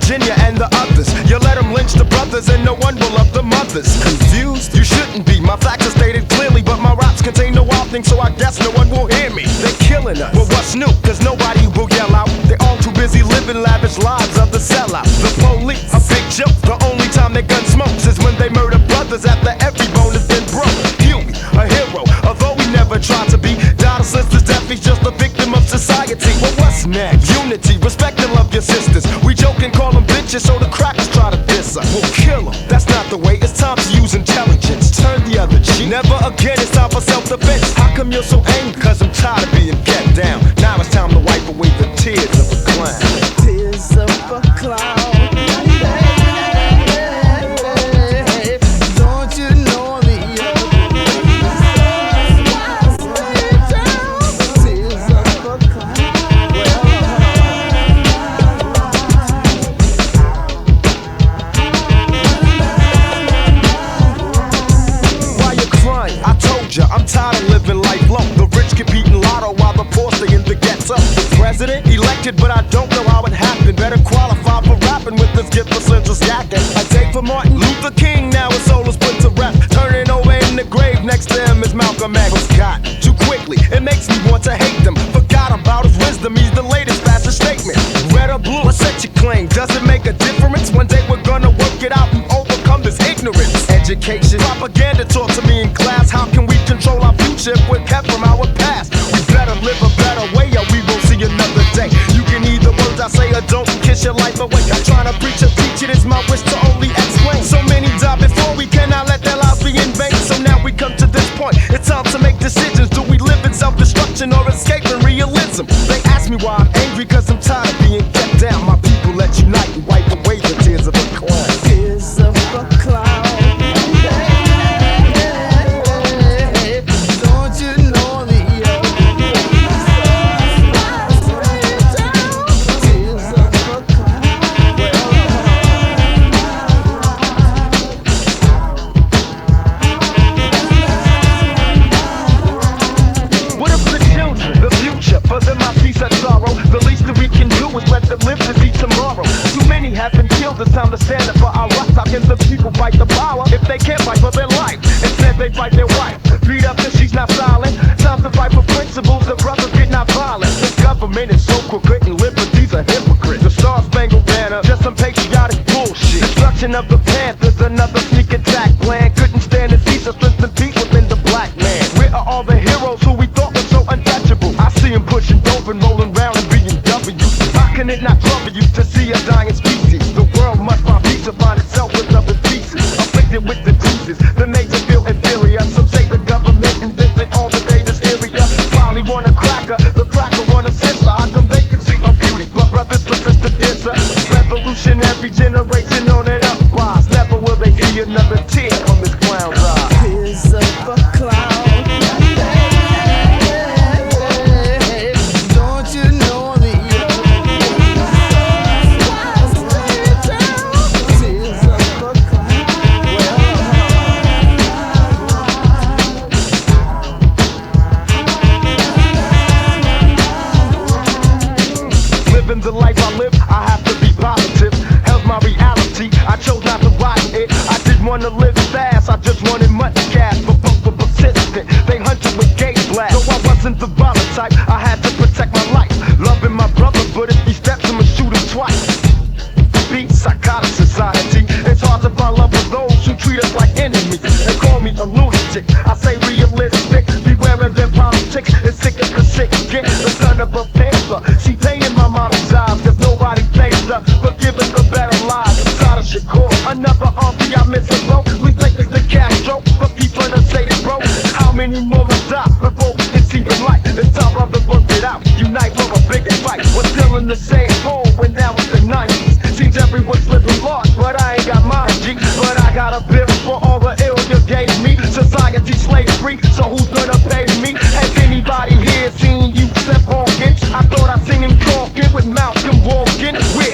Virginia and the others. You let them lynch the brothers and no one will love the mothers. Confused? You shouldn't be. My facts are stated clearly, but my raps contain no wild things, so I guess no one will hear me. They're killing us. Well, what's new? Cause nobody will yell out. They're all too busy living lavish lives of the sellout. The police, a big joke. The only time their gun smokes is when they murder brothers after every bone has been broke. Huey, a hero, although we never tried to be. Died a sister's death, he's just a victim of society. Well, what's next? Unity, respect and love your sisters. We joke and call them bitches, so the crackers try to diss us. We'll kill them, that's not the way. It's time to use intelligence. Turn the other cheek. Never again, it's time for self-defense. How come you're so angry? Cause I'm tired of being kept down. Now it's time to wipe away the tears of a clown. Tears of a clown. I'm tired of living life low. The rich compete in lotto while the poor stay in the ghetto. The president elected, but I don't know how it happened. Better qualify for rapping with this gift for senseless yakking. A day for Martin Luther King, now his soul is put to rest. Turning over in the grave, next to him is Malcolm X. Got too quickly, it makes me want to hate them. Forgot about his wisdom, he's the latest fashion statement. Red or blue, what's that you claim? Does it make a difference? One day we're gonna work it out and overcome this ignorance. Education, propaganda taught to me in class. How can we control our future if we're kept from our past? We better live a better way or we won't see another day. You can heed the words I say or don't and kiss your life away. I'm trying to preach or teach it, it's my wish to only explain. So many die before, we cannot let their lives be in vain. So now we come to this point, it's time to make decisions. Do we live in self-destruction or escaping realism? They ask me why I'm angry, cause I'm tired of being kept down. My people, let's unite and wipe away the tears of a clown. Tears of a clown. It's time to stand up for our rights. How can the people fight the power if they can't fight for their life? Instead they fight their wife, beat up if she's not silent. Time to fight for principles that brothers get not violent. The government is so crooked and liberty's a hypocrite. The Star-Spangled Banner, just some patriotic bullshit. Destruction of the Panthers, another sneak attack plan. Couldn't stand to see the strength and peace within the black man. Where are all the heroes who we thought were so untouchable? I see them pushing dope and rolling around and being W. How can it not trouble you to see a dying species? The world must find peace to find itself with other pieces. Afflicted with diseases that make them feel inferior. Some say the government invented all the data's area. Finally want a cracker, the cracker want a sister. How come they can see her beauty, but brothers persist to diss her? Revolutionary generation on it uprise. Never will they see another tear from this clown's eye. Tears of a clown. The life I live, I have to be positive. Hell's my reality, I chose not to ride it. I didn't want to live fast, I just wanted much cash. But both were persistent, they hunted with gauge blast. So I wasn't the violent type, I had to protect my life. Loving my brother, but if he steps, I'ma shoot him twice. Beat psychotic society, it's hard to find love with those who treat us like enemies. They call me a lunatic, I say realistic. Beware of their politics, it's sick as the sick get. The son of a panther, she paying my mom's jobs, cause nobody pays her for giving the better lives. Inside of Shakur, another auntie I miss a vote. We think it's the Castro, but people to say they broke. How many more must die before we can see the light? It's time for the work it out, unite for a bigger fight. We're still in the same hole when now it's the 90s. Seems everyone's living lost, but I ain't got mine, G. But I got a bill for all the ill you gave me. Society slave free, so who's gonna pay me? Has anybody here seen you step on it? I thought I seen him talking with Malcolm walking. Where